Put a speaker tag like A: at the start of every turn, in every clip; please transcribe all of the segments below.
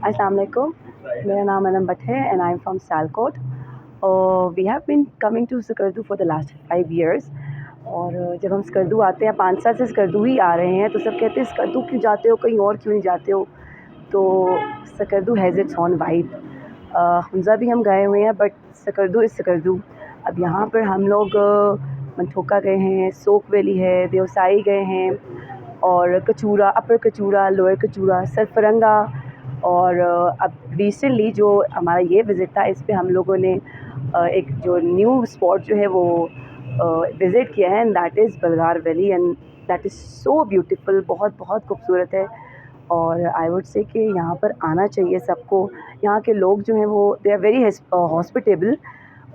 A: अस्सलाम वालेकुम, मेरा नाम अनम भट्ट है and I am from Sialkot. We have been coming to Skardu for the last 5 years। और जब हम स्कर्दू आते हैं, 5 साल से स्कर्दू ही आ रहे हैं, तो सब कहते हैं स्कर्दू क्यों जाते हो, कहीं और क्यों नहीं जाते हो। तो Skardu has its own vibe. Hunza भी हम गए हुए हैं, बट स्कर्दू इज़ स्कर्दू। अब यहाँ पर हम लोग मंठोका गए हैं, सोक वैली है, देवसाई गए हैं, और कचूरा, अपर कचूरा, लोअर कचूरा, सरफरंगा। और अब रिसेंटली जो हमारा ये विज़िट था, इस पे हम लोगों ने एक जो न्यू स्पॉट जो है वो विज़िट किया है, एंड दैट इज़ बलगार valley, and that is so beautiful. बहुत बहुत खूबसूरत है। और आई वुड से कि यहाँ पर आना चाहिए सबको। यहाँ के लोग जो हैं वो दे आर वेरी हॉस्पिटेबल।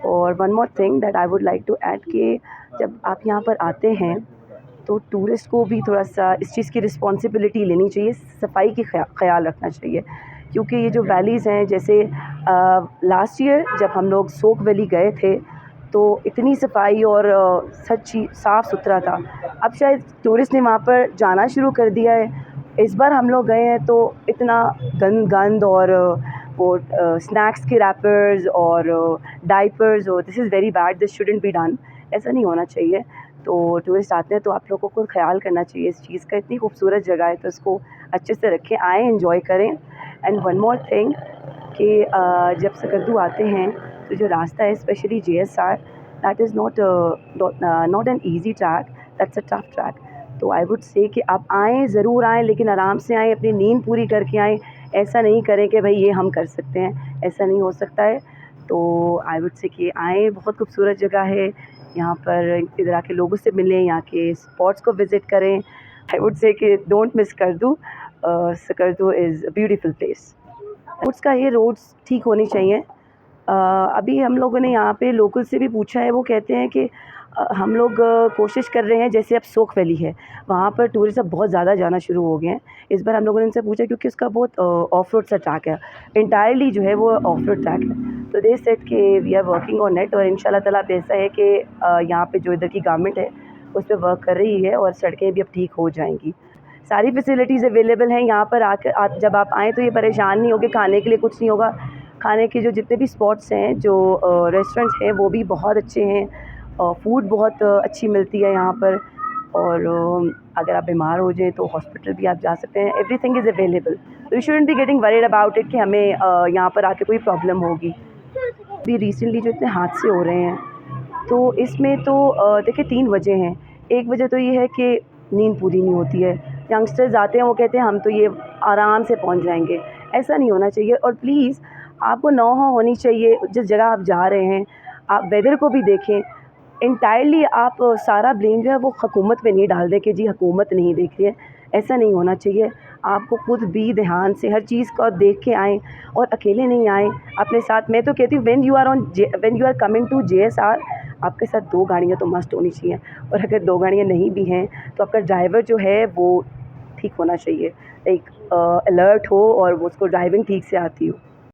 A: और one more thing that I would like to add कि जब आप यहाँ पर आते हैं तो टूरिस्ट को भी थोड़ा-सा इस चीज़ की रिस्पॉन्सिबिलिटी लेनी चाहिए, सफाई की ख़्याल रखना चाहिए। क्योंकि ये जो वैलीज़ हैं, जैसे लास्ट ईयर जब हम लोग सोक वैली गए थे, तो इतनी सफाई और सच्ची साफ़-सुथरा था। अब शायद टूरिस्ट ने वहाँ पर जाना शुरू कर दिया है। इस बार हम लोग गए हैं तो इतना गंद और वो स्नैक्स के रैपर्स और डायपर्स, और this is very bad, this shouldn't be done. ऐसा नहीं होना चाहिए। तो टूरिस्ट आते हैं तो आप लोगों को ख़्याल करना चाहिए इस चीज़ का। इतनी खूबसूरत जगह है तो इसको अच्छे से रखें, आएँ, एन्जॉय करें। एंड वन मोर थिंग कि जब स्कर्दू आते हैं तो जो रास्ता है, specially JSR, that is not an easy track, that's a tough track. तो आई वुड से कि आप आएँ, ज़रूर आएँ, लेकिन आराम से आएँ, अपनी नींद पूरी करके आएँ। ऐसा नहीं करें कि भाई ये हम कर सकते हैं, ऐसा नहीं हो सकता है। तो आई वुड से कि आएँ, बहुत खूबसूरत जगह है। यहाँ पर इधर आके लोगों से मिलें, यहाँ के स्पॉट्स को विज़िट करें। आई वुड से कि don't miss Skardu. Skardu is a beautiful place. Roads का ये रोड्स ठीक होनी चाहिए। अभी हम लोगों ने यहाँ पे लोकल से भी पूछा है, वो कहते हैं कि हम लोग कोशिश कर रहे हैं, जैसे अब सोक वैली है, वहाँ पर टूरिस्ट अब बहुत ज़्यादा जाना शुरू हो गए हैं। इस बार हम लोगों ने उनसे पूछा क्योंकि उसका बहुत ऑफ रोड सा ट्रैक है, इंटायरली जो है वो ऑफ रोड ट्रैक है। तो दे सेड कि we are working on it, और इंशाल्लाह ताला अब ऐसा है कि यहाँ पे जो इधर की गवर्नमेंट है उस पर वर्क कर रही है, और सड़कें भी अब ठीक हो जाएंगी। सारी फैसिलिटीज़ अवेलेबल हैं यहाँ पर। आकर जब आप आएँ तो ये परेशान नहीं होगे, खाने के लिए कुछ नहीं होगा। खाने के जो जितने भी स्पॉट्स हैं, जो रेस्टोरेंट्स हैं, वो भी बहुत अच्छे हैं। फूड बहुत अच्छी मिलती है यहाँ पर। और अगर आप बीमार हो जाएँ तो हॉस्पिटल भी आप जा सकते हैं। Everything is available. तो you shouldn't be getting worried about it कि हमें यहाँ पर आके कोई प्रॉब्लम होगी। अभी रिसेंटली जो इतने हादसे हो रहे हैं, तो इसमें तो देखिए 3 वजह हैं। एक वजह तो ये है कि नींद पूरी नहीं होती है। यंगस्टर्स आते हैं, वो कहते हैं हम तो ये आराम से पहुंच जाएँगे। ऐसा नहीं होना चाहिए। और प्लीज़ आपको नौहो होनी चाहिए जिस जगह आप जा रहे हैं। आप वेदर को भी देखें। एंटायरली आप सारा ब्लेम जो है वो हुकूमत पे नहीं डाल दें कि जी हुकूमत नहीं देख रही है। ऐसा नहीं होना चाहिए। आपको खुद भी ध्यान से हर चीज़ को देख के आएँ, और अकेले नहीं आएँ, अपने साथ। मैं तो कहती हूँ when you are coming to JSR, आपके साथ 2 गाड़ियाँ तो मस्ट होनी चाहिए। और अगर 2 गाड़ियाँ नहीं भी हैं तो आपका ड्राइवर जो है वो ठीक होना चाहिए, एक अलर्ट हो और उसको ड्राइविंग ठीक से आती हो।